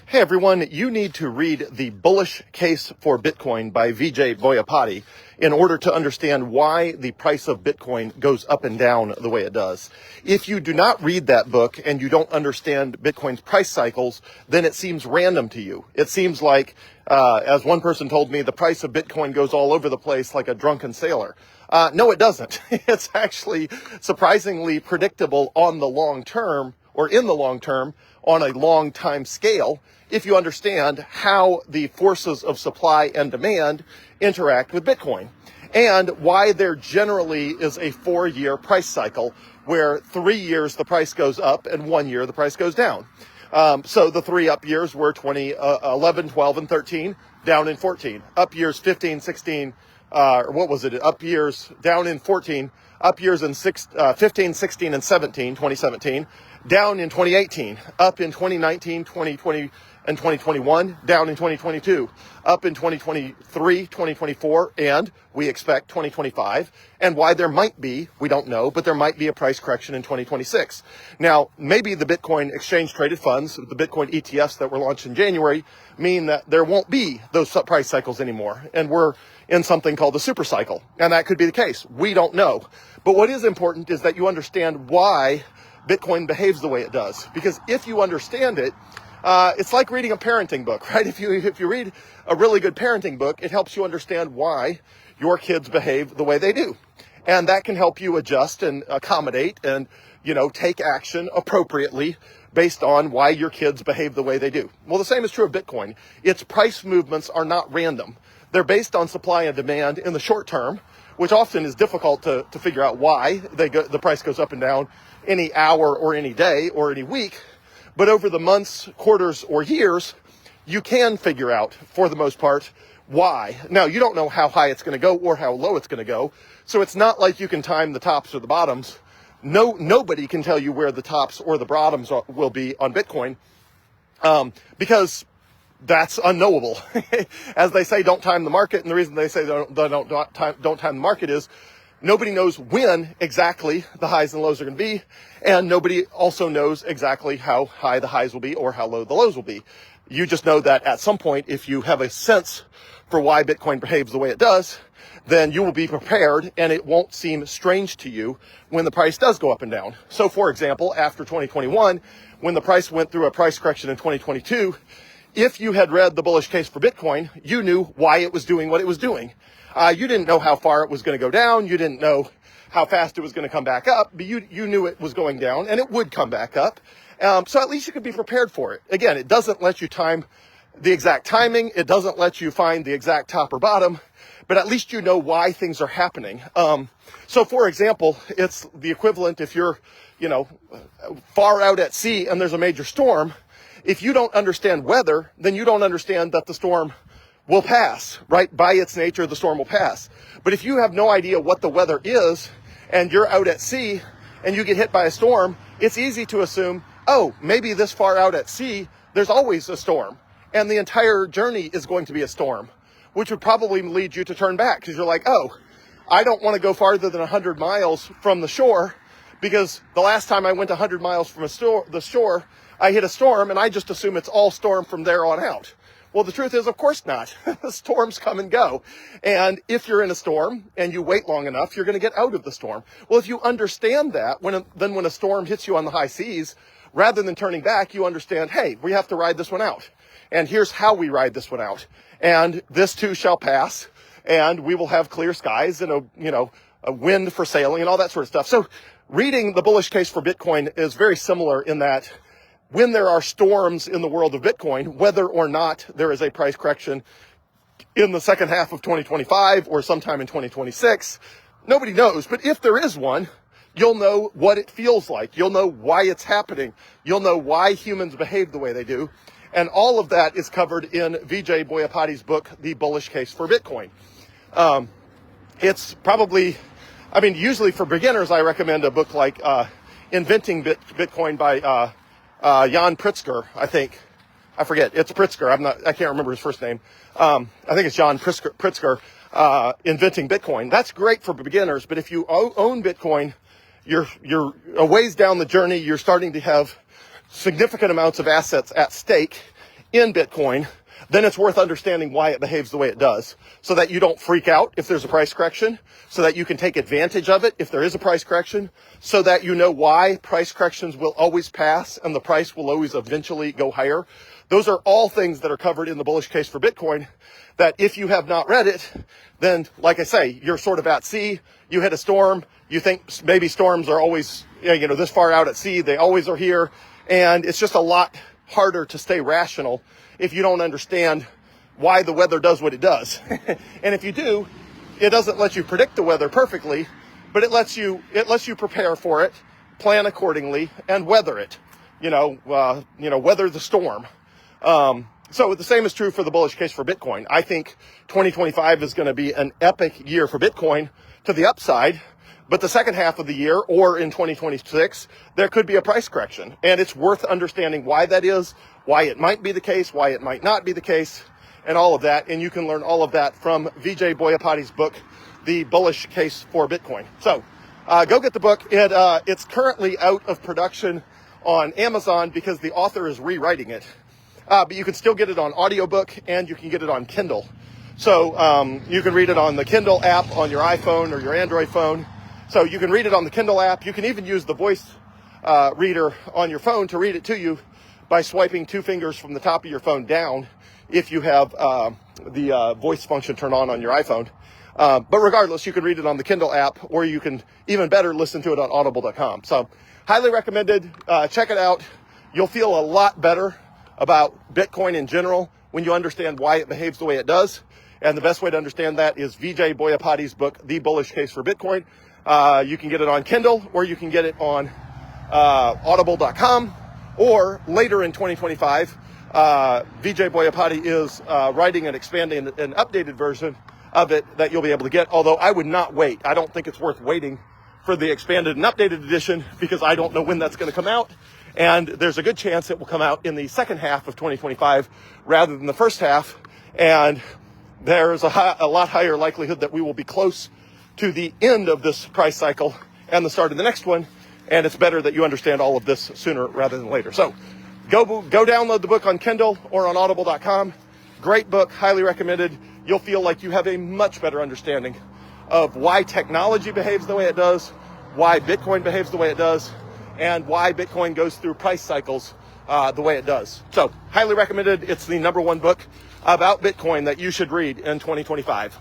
Hey everyone, you need to read The Bullish Case for Bitcoin by Vijay Boyapati in order to understand why the price of Bitcoin goes up and down the way it does. If you do not read that book and you don't understand Bitcoin's price cycles, then it seems random to you. It seems like, as one person told me, the price of Bitcoin goes all over the place like a drunken sailor. No, it doesn't. It's actually surprisingly predictable on the long term, or in the long term, on a long time scale, if you understand how the forces of supply and demand interact with Bitcoin, and why there generally is a 4-year price cycle where 3 years the price goes up and 1 year the price goes down. So the 3 up years were 2011, 12, and 13, down in 14. Up years 15, 16, up years down in 14, up years in 15, 16, and 17, 2017, down in 2018, up in 2019, 2020, and 2021, down in 2022, up in 2023, 2024, and we expect 2025. And why there might be, we don't know, but there might be a price correction in 2026. Now, maybe the Bitcoin exchange traded funds, the Bitcoin ETFs that were launched in January, mean that there won't be those price cycles anymore. And we're in something called the super cycle. And that could be the case. We don't know. But what is important is that you understand why Bitcoin behaves the way it does. Because if you understand it, it's like reading a parenting book, right? If you read a really good parenting book, it helps you understand why your kids behave the way they do. And that can help you adjust and accommodate and, take action appropriately based on why your kids behave the way they do. Well, the same is true of Bitcoin. Its price movements are not random. They're based on supply and demand in the short term, which often is difficult to figure out why the price goes up and down any hour or any day or any week. But over the months, quarters, or years, you can figure out, for the most part, why. Now, you don't know how high it's going to go or how low it's going to go. So it's not like you can time the tops or the bottoms. Nobody can tell you where the tops or the bottoms will be on Bitcoin, because that's unknowable. As they say, don't time the market. And the reason they say don't time the market is nobody knows when exactly the highs and lows are going to be, and nobody also knows exactly how high the highs will be or how low the lows will be. You just know that at some point, if you have a sense for why Bitcoin behaves the way it does, then you will be prepared and it won't seem strange to you when the price does go up and down. So, for example, after 2021, when the price went through a price correction in 2022, if you had read The Bullish Case for Bitcoin, you knew why it was doing what it was doing. You didn't know how far it was going to go down. You didn't know how fast it was going to come back up, but you knew it was going down and it would come back up. So at least you could be prepared for it. Again, it doesn't let you time the exact timing. It doesn't let you find the exact top or bottom, but at least you know why things are happening. So for example, it's the equivalent if you're, far out at sea and there's a major storm. If you don't understand weather, then you don't understand that the storm will pass, right? By its nature, the storm will pass. But if you have no idea what the weather is and you're out at sea and you get hit by a storm, it's easy to assume, oh, maybe this far out at sea, there's always a storm. And the entire journey is going to be a storm, which would probably lead you to turn back because you're like, oh, I don't want to go farther than 100 miles from the shore because the last time I went 100 miles from the shore, I hit a storm and I just assume it's all storm from there on out. Well, the truth is, of course not. Storms come and go. And if you're in a storm and you wait long enough, you're going to get out of the storm. Well, if you understand that, then when a storm hits you on the high seas, rather than turning back, you understand, hey, we have to ride this one out. And here's how we ride this one out. And this too shall pass. And we will have clear skies and a wind for sailing and all that sort of stuff. So reading The Bullish Case for Bitcoin is very similar in that when there are storms in the world of Bitcoin, whether or not there is a price correction in the second half of 2025 or sometime in 2026, nobody knows. But if there is one, you'll know what it feels like. You'll know why it's happening. You'll know why humans behave the way they do. And all of that is covered in Vijay Boyapati's book, The Bullish Case for Bitcoin. It's probably, usually for beginners, I recommend a book like Inventing Bitcoin by Jan Pritzker, I think. I forget. It's Pritzker. I can't remember his first name. I think it's Jan Pritzker, Inventing Bitcoin. That's great for beginners, but if you own Bitcoin, you're a ways down the journey. You're starting to have significant amounts of assets at stake, in Bitcoin, then it's worth understanding why it behaves the way it does, so that you don't freak out if there's a price correction, so that you can take advantage of it if there is a price correction, so that you know why price corrections will always pass and the price will always eventually go higher. Those are all things that are covered in the bullish case for Bitcoin, that if you have not read it, then, like I say, you're sort of at sea, you hit a storm, you think maybe storms are always, this far out at sea, they always are here, and it's just a lot harder to stay rational if you don't understand why the weather does what it does. And if you do, it doesn't let you predict the weather perfectly, but it lets you prepare for it, plan accordingly, and weather it. Weather the storm. So the same is true for the bullish case for Bitcoin. I think 2025 is going to be an epic year for Bitcoin to the upside, but the second half of the year, or in 2026, there could be a price correction. And it's worth understanding why that is, why it might be the case, why it might not be the case, and all of that. And you can learn all of that from Vijay Boyapati's book, The Bullish Case for Bitcoin. So go get the book. It's currently out of production on Amazon because the author is rewriting it. But you can still get it on audiobook, and you can get it on Kindle. So you can read it on the Kindle app on your iPhone or your Android phone. So you can read it on the Kindle app. You can even use the voice reader on your phone to read it to you by swiping 2 fingers from the top of your phone down if you have the voice function turned on your iPhone. But regardless, you can read it on the Kindle app, or you can, even better, listen to it on audible.com. So highly recommended. Check it out. You'll feel a lot better about Bitcoin in general when you understand why it behaves the way it does. And the best way to understand that is Vijay Boyapati's book, The Bullish Case for Bitcoin. You can get it on Kindle, or you can get it on audible.com, or later in 2025, Vijay Boyapati is writing and expanding an updated version of it that you'll be able to get. Although I would not wait. I don't think it's worth waiting for the expanded and updated edition, because I don't know when that's going to come out. And there's a good chance it will come out in the second half of 2025 rather than the first half. And there's a lot higher likelihood that we will be close to the end of this price cycle and the start of the next one. And it's better that you understand all of this sooner rather than later. So go download the book on Kindle or on audible.com. Great book, highly recommended. You'll feel like you have a much better understanding of why technology behaves the way it does, why Bitcoin behaves the way it does, and why Bitcoin goes through price cycles the way it does. So highly recommended. It's the #1 book about Bitcoin that you should read in 2025.